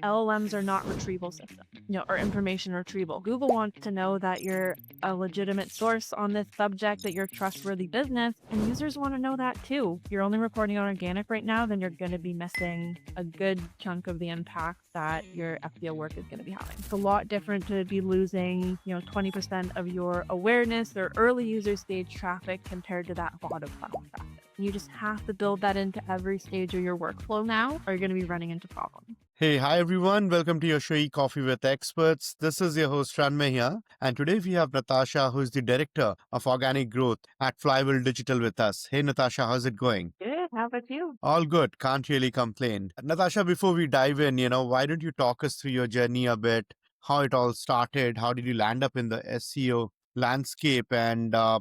LLMs are not retrieval systems, or information retrieval. Google wants to know that you're a legitimate source on this subject, that you're a trustworthy business, and users want to know that too. If you're only reporting on organic right now, then you're going to be missing a good chunk of the impact that your SEO work is going to be having. It's a lot different to be losing, 20% of your awareness or early user stage traffic compared to that bottom funnel traffic. You just have to build that into every stage of your workflow now, or you're going to be running into problems. Hey, hi everyone. Welcome to your show, Coffee with Experts. This is your host, Ranmay here. And today we have Natasha, who is the Director of Organic Growth at Flywheel Digital with us. Hey, Natasha, how's it going? Good. How about you? All good. Can't really complain. Natasha, before we dive in, why don't you talk us through your journey a bit, how it all started, how did you land up in the SEO landscape, and, a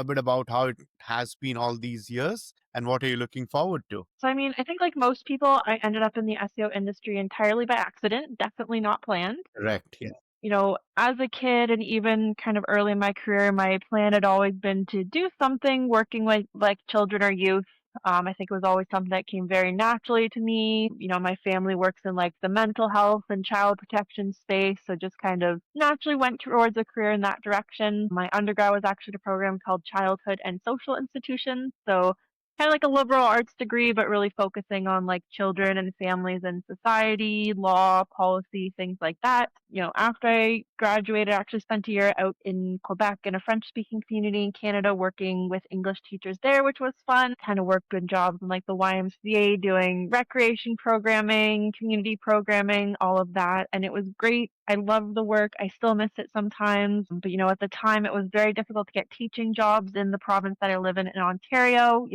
bit about how it has been all these years and what are you looking forward to? So, I think like most people, I ended up in the SEO industry entirely by accident, definitely not planned. Correct. Yeah. As a kid and even kind of early in my career, my plan had always been to do something working with like children or youth. I think it was always something that came very naturally to me. My family works in like the mental health and child protection space, so just kind of naturally went towards a career in that direction. My undergrad was actually a program called Childhood and Social Institutions, so kind of like a liberal arts degree, but really focusing on like children and families and society, law, policy, things like that. After I graduated, I actually spent a year out in Quebec in a French speaking community in Canada working with English teachers there, which was fun. Kind of worked in jobs in like the YMCA doing recreation programming, community programming, all of that. And it was great. I love the work. I still miss it sometimes. But, at the time it was very difficult to get teaching jobs in the province that I live in Ontario.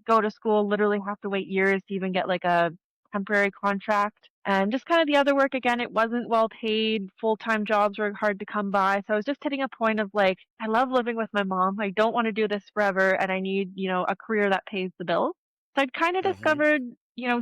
Go to school, literally have to wait years to even get like a temporary contract. And just kind of the other work, again, it wasn't well paid. Full-time jobs were hard to come by. So I was just hitting a point of like, I love living with my mom. I don't want to do this forever. And I need, a career that pays the bills. So I'd kind of Mm-hmm. discovered,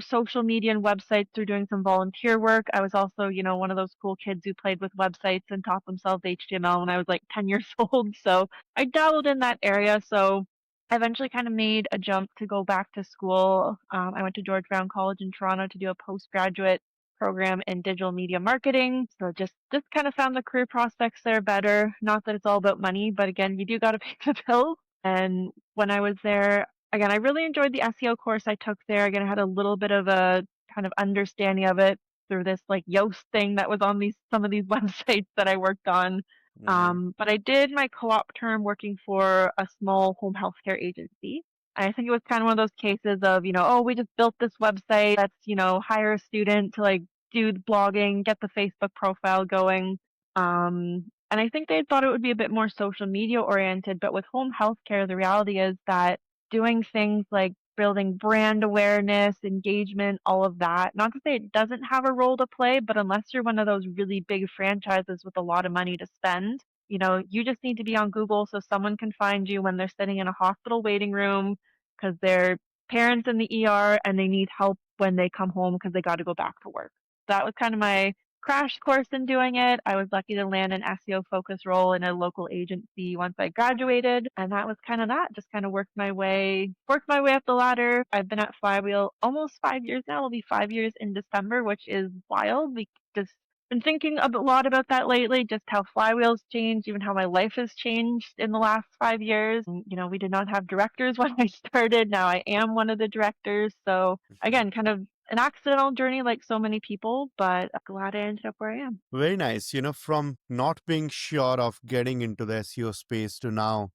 social media and websites through doing some volunteer work. I was also, one of those cool kids who played with websites and taught themselves HTML when I was like 10 years old. So I dabbled in that area. So I eventually kind of made a jump to go back to school. I went to George Brown College in Toronto to do a postgraduate program in digital media marketing. So just kind of found the career prospects there better. Not that it's all about money, but again, you do got to pay the bills. And when I was there, again, I really enjoyed the SEO course I took there. Again, I had a little bit of a kind of understanding of it through this like Yoast thing that was on some of these websites that I worked on. Mm-hmm. But I did my co-op term working for a small home healthcare agency. I think it was kind of one of those cases of, oh, we just built this website. Let's, hire a student to like do the blogging, get the Facebook profile going. And I think they thought it would be a bit more social media oriented, but with home healthcare, the reality is that doing things like building brand awareness, engagement, all of that. Not to say it doesn't have a role to play, but unless you're one of those really big franchises with a lot of money to spend, you just need to be on Google so someone can find you when they're sitting in a hospital waiting room because their parents in the ER and they need help when they come home because they got to go back to work. That was kind of my crash course in doing it. I was lucky to land an SEO focus role in a local agency once I graduated, and that was kind of that. Just kind of worked my way up the ladder. I've been at Flywheel almost 5 years now. It'll be 5 years in December, which is wild. We just been thinking a lot about that lately, just how Flywheel's changed, even how my life has changed in the last 5 years. And, we did not have directors when I started. Now I am one of the directors. So again, kind of an accidental journey like so many people, but I'm glad I ended up where I am. Very nice. From not being sure of getting into the SEO space to now,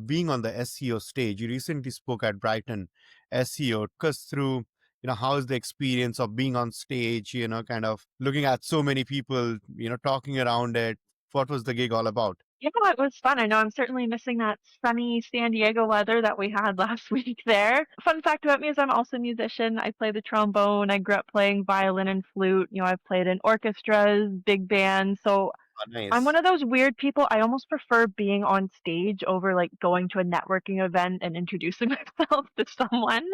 being on the SEO stage. You recently spoke at Brighton SEO. Took us through, how is the experience of being on stage, kind of looking at so many people, talking around it. What was the gig all about? Yeah, it was fun. I know I'm certainly missing that sunny San Diego weather that we had last week there. Fun fact about me is I'm also a musician. I play the trombone. I grew up playing violin and flute. I've played in orchestras, big bands. So Oh, I'm nice. one of those weird people. I almost prefer being on stage over like going to a networking event and introducing myself to someone.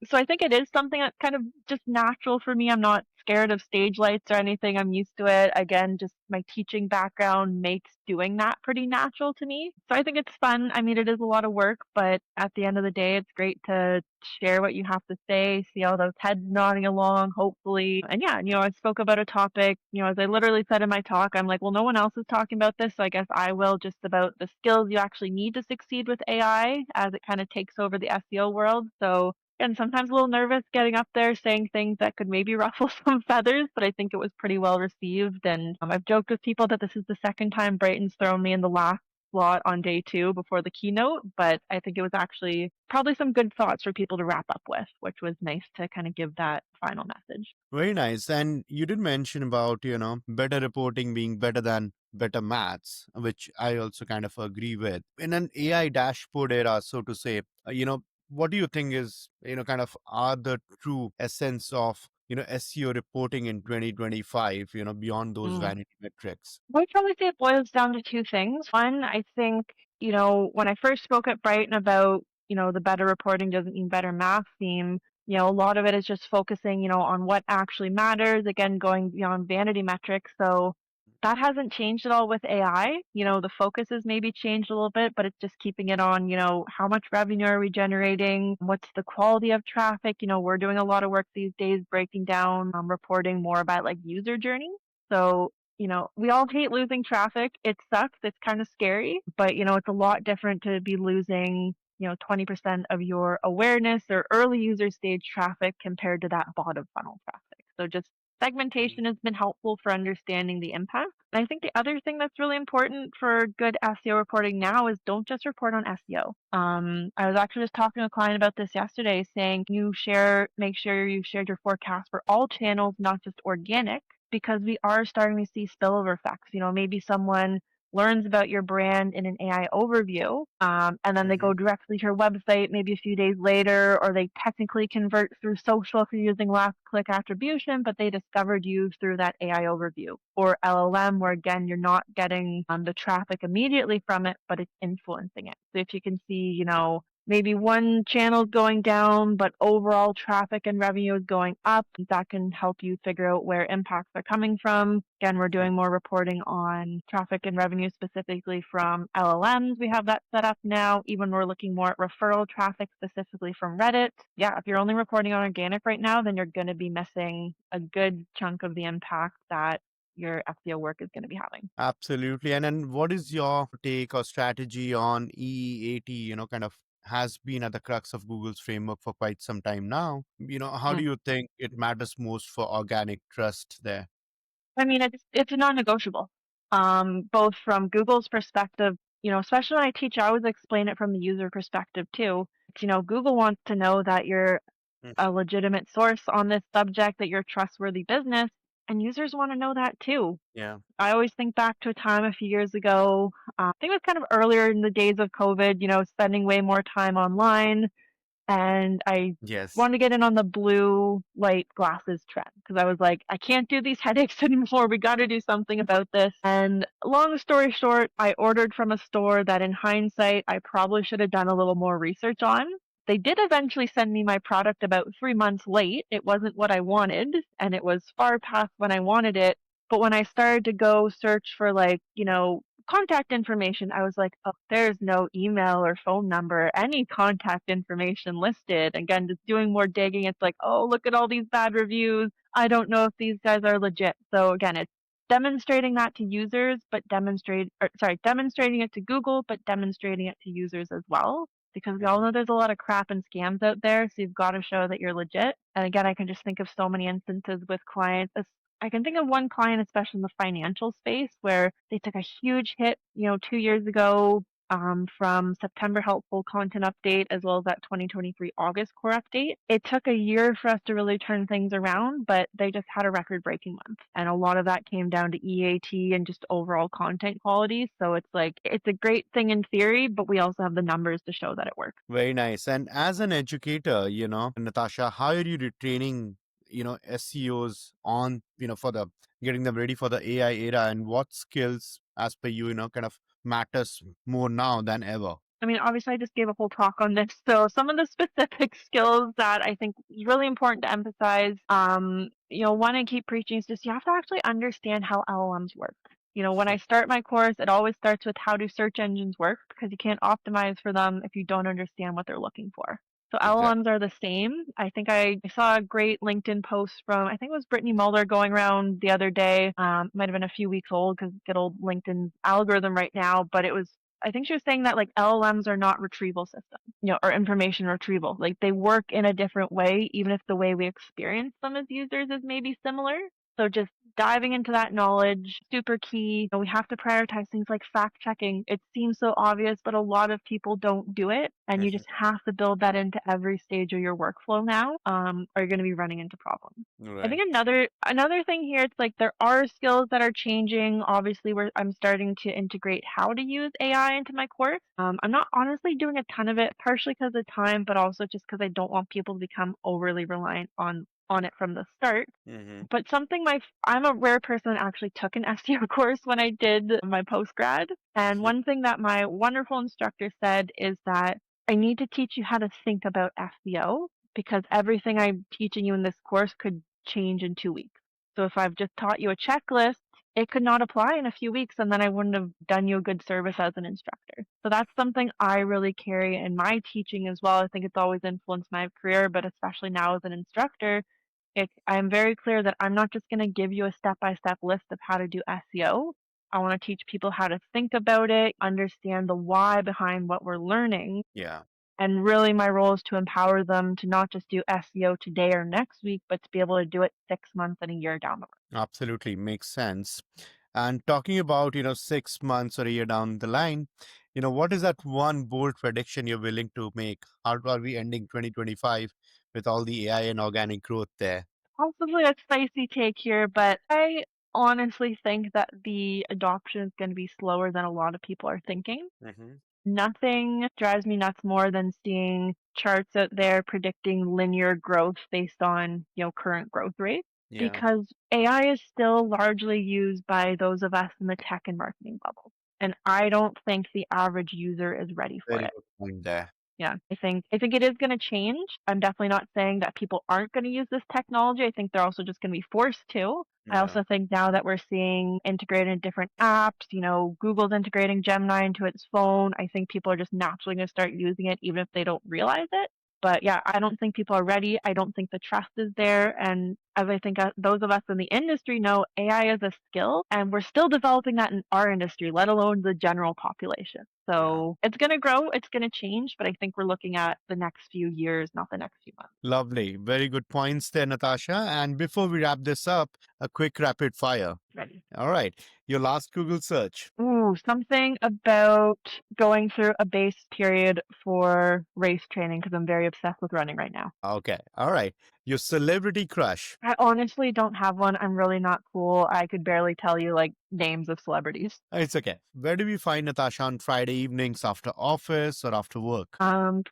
So I think it is something that's kind of just natural for me. I'm not scared of stage lights or anything. I'm used to it. Again, just my teaching background makes doing that pretty natural to me. So I think it's fun. I mean, it is a lot of work, but at the end of the day, it's great to share what you have to say, see all those heads nodding along, hopefully. And yeah, I spoke about a topic, as I literally said in my talk, I'm like, well, no one else is talking about this, so I guess I will, just about the skills you actually need to succeed with AI as it kind of takes over the SEO world. So and sometimes a little nervous getting up there saying things that could maybe ruffle some feathers, but I think it was pretty well received. And I've joked with people that this is the second time Brighton's thrown me in the last slot on day 2 before the keynote, but I think it was actually probably some good thoughts for people to wrap up with, which was nice to kind of give that final message. Very nice. And you did mention about, better reporting being better than better maths, which I also kind of agree with. In an AI dashboard era, so to say, what do you think is, kind of are the true essence of, SEO reporting in 2025, beyond those Mm. vanity metrics? I would probably say it boils down to two things. One, I think, when I first spoke at Brighton about, the better reporting doesn't mean better math theme, a lot of it is just focusing, on what actually matters, again, going beyond vanity metrics. So that hasn't changed at all with AI. The focus has maybe changed a little bit, but it's just keeping it on, how much revenue are we generating? What's the quality of traffic? We're doing a lot of work these days breaking down, reporting more about like user journey. So we all hate losing traffic. It sucks. It's kind of scary, but it's a lot different to be losing, 20% of your awareness or early user stage traffic compared to that bottom funnel traffic. So just segmentation has been helpful for understanding the impact. And I think the other thing that's really important for good SEO reporting now is don't just report on SEO. I was actually just talking to a client about this yesterday, saying make sure you shared your forecast for all channels, not just organic, because we are starting to see spillover effects. Maybe someone learns about your brand in an AI overview, and then they Hmm. go directly to your website maybe a few days later, or they technically convert through social if you're using last click attribution, but they discovered you through that AI overview. Or LLM, where again, you're not getting the traffic immediately from it, but it's influencing it. So if you can see, maybe one channel is going down, but overall traffic and revenue is going up, that can help you figure out where impacts are coming from. Again, we're doing more reporting on traffic and revenue specifically from LLMs. We have that set up now. Even we're looking more at referral traffic specifically from Reddit. Yeah, if you're only reporting on organic right now, then you're going to be missing a good chunk of the impact that your SEO work is going to be having. Absolutely. And then what is your take or strategy on EEAT, kind of has been at the crux of Google's framework for quite some time now. How do Mm. you think it matters most for organic trust there? I mean, it's a non-negotiable. Both from Google's perspective, especially when I teach, I always explain it from the user perspective too. It's, Google wants to know that you're a Mhm. legitimate source on this subject, that you're a trustworthy business, and users want to know that too. Yeah. I always think back to a time a few years ago. I think it was kind of earlier in the days of COVID, spending way more time online, and I Yes. wanted to get in on the blue light glasses trend because I was like, I can't do these headaches anymore. We got to do something about this. And long story short, I ordered from a store that in hindsight, I probably should have done a little more research on. They did eventually send me my product about 3 months late. It wasn't what I wanted, and it was far past when I wanted it. But when I started to go search for like, contact information, I was like, oh, there's no email or phone number, any contact information listed. Again, just doing more digging, it's like, oh, look at all these bad reviews. I don't know if these guys are legit. So again, it's demonstrating that to users, but demonstrating it to Google, but demonstrating it to users as well. Because we all Mhm. know there's a lot of crap and scams out there, so you've got to show that you're legit. And again, I can just think of so many instances with clients, I can think of one client, especially in the financial space, where they took a huge hit, 2 years ago, from September helpful content update as well as that 2023 August core update. It took a year for us to really turn things around, but they just had a record breaking month. And a lot of that came down to EAT and just overall content quality. So it's like, it's a great thing in theory, but we also have the numbers to show that it works. Very nice. And as an educator, Natasha, how are you retraining, SEOs on, for the getting them ready for the AI era, and what skills, as per you, kind of matters more now than ever? I mean, obviously, I just gave a whole talk on this. So some of the specific skills that I think is really important to emphasize, one I keep preaching is just you have to actually understand how LLMs work. When I start my course, it always starts with how do search engines work because you can't optimize for them if you don't understand what they're looking for. So Exactly. LLMs are the same. I think I saw a great LinkedIn post from, I think it was Brittany Mulder going around the other day. Might have been a few weeks old because good old LinkedIn's algorithm right now, but it was I think she was saying that like LLMs are not retrieval systems, or information retrieval. Like they work in a different way, even if the way we experience them as users is maybe similar. So just diving into that knowledge, super key. We have to prioritize things like fact checking. It seems so obvious, but a lot of people don't do it. And you Mhm. just have to build that into every stage of your workflow now, or you're going to be running into problems. I Right. think another thing here, it's like there are skills that are changing. Obviously, where I'm starting to integrate how to use AI into my course. I'm not honestly doing a ton of it, partially because of time, but also just because I don't want people to become overly reliant on it from the start. Hmm. But I'm a rare person that actually took an SEO course when I did my postgrad. And Hmm. one thing that my wonderful instructor said is that I need to teach you how to think about SEO because everything I'm teaching you in this course could change in 2 weeks. So if I've just taught you a checklist, it could not apply in a few weeks and then I wouldn't have done you a good service as an instructor. So that's something I really carry in my teaching as well. I think it's always influenced my career, but especially now as an instructor, I'm very clear that I'm not just going to give you a step-by-step list of how to do SEO. I want to teach people how to think about it, understand the why behind what we're learning, Yeah. and really my role is to empower them to not just do SEO today or next week, but to be able to do it 6 months and a year down the road. Absolutely makes sense. And talking about, 6 months or a year down the line, what is that one bold prediction you're willing to make? How are we ending 2025 with all the AI and organic growth there? Possibly a spicy take here, but I honestly think that the adoption is going to be slower than a lot of people are thinking. Hmm. Nothing drives me nuts more than seeing charts out there predicting linear growth based on, current growth rates Yeah. because AI is still largely used by those of us in the tech and marketing bubble. And I don't think the average user is ready for Very it. good point there. Yeah, I think it is going to change. I'm definitely not saying that people aren't going to use this technology. I think they're also just going to be forced to. I Yeah. also think now that we're seeing integrated in different apps, Google's integrating Gemini into its phone. I think people are just naturally going to start using it even if they don't realize it. But yeah, I don't think people are ready. I don't think the trust is there. And as I think those of us in the industry know, AI is a skill, and we're still developing that in our industry, let alone the general population. Yeah. So it's going to grow, it's going to change, but I think we're looking at the next few years, not the next few months. Lovely. Very good points there, Natasha. And before we wrap this up, a quick rapid fire. Ready. All right. Your last Google search. Ooh, something about going through a base period for race training because I'm very obsessed with running right now. Okay. All right. Your celebrity crush. I honestly don't have one. I'm really not cool. I could barely tell you like names of celebrities. It's okay. Where do we find Natasha on Friday evenings after office or after work?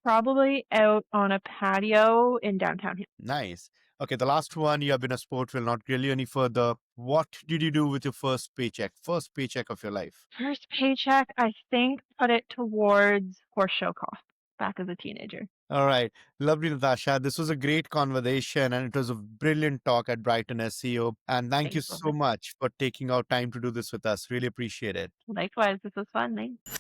Probably out on a patio in downtown here. Nice. Okay, the last one, you have been a sport, will not grill you any further. What did you do with your first paycheck? First paycheck of your life. First paycheck, I think, put it towards horse show costs back as a teenager. All right. Lovely, Natasha. This was a great conversation and it was a brilliant talk at Brighton SEO. And thank you Thanks, so Wilbur. much for taking out time to do this with us. Really appreciate it. Likewise, this was fun. Thanks.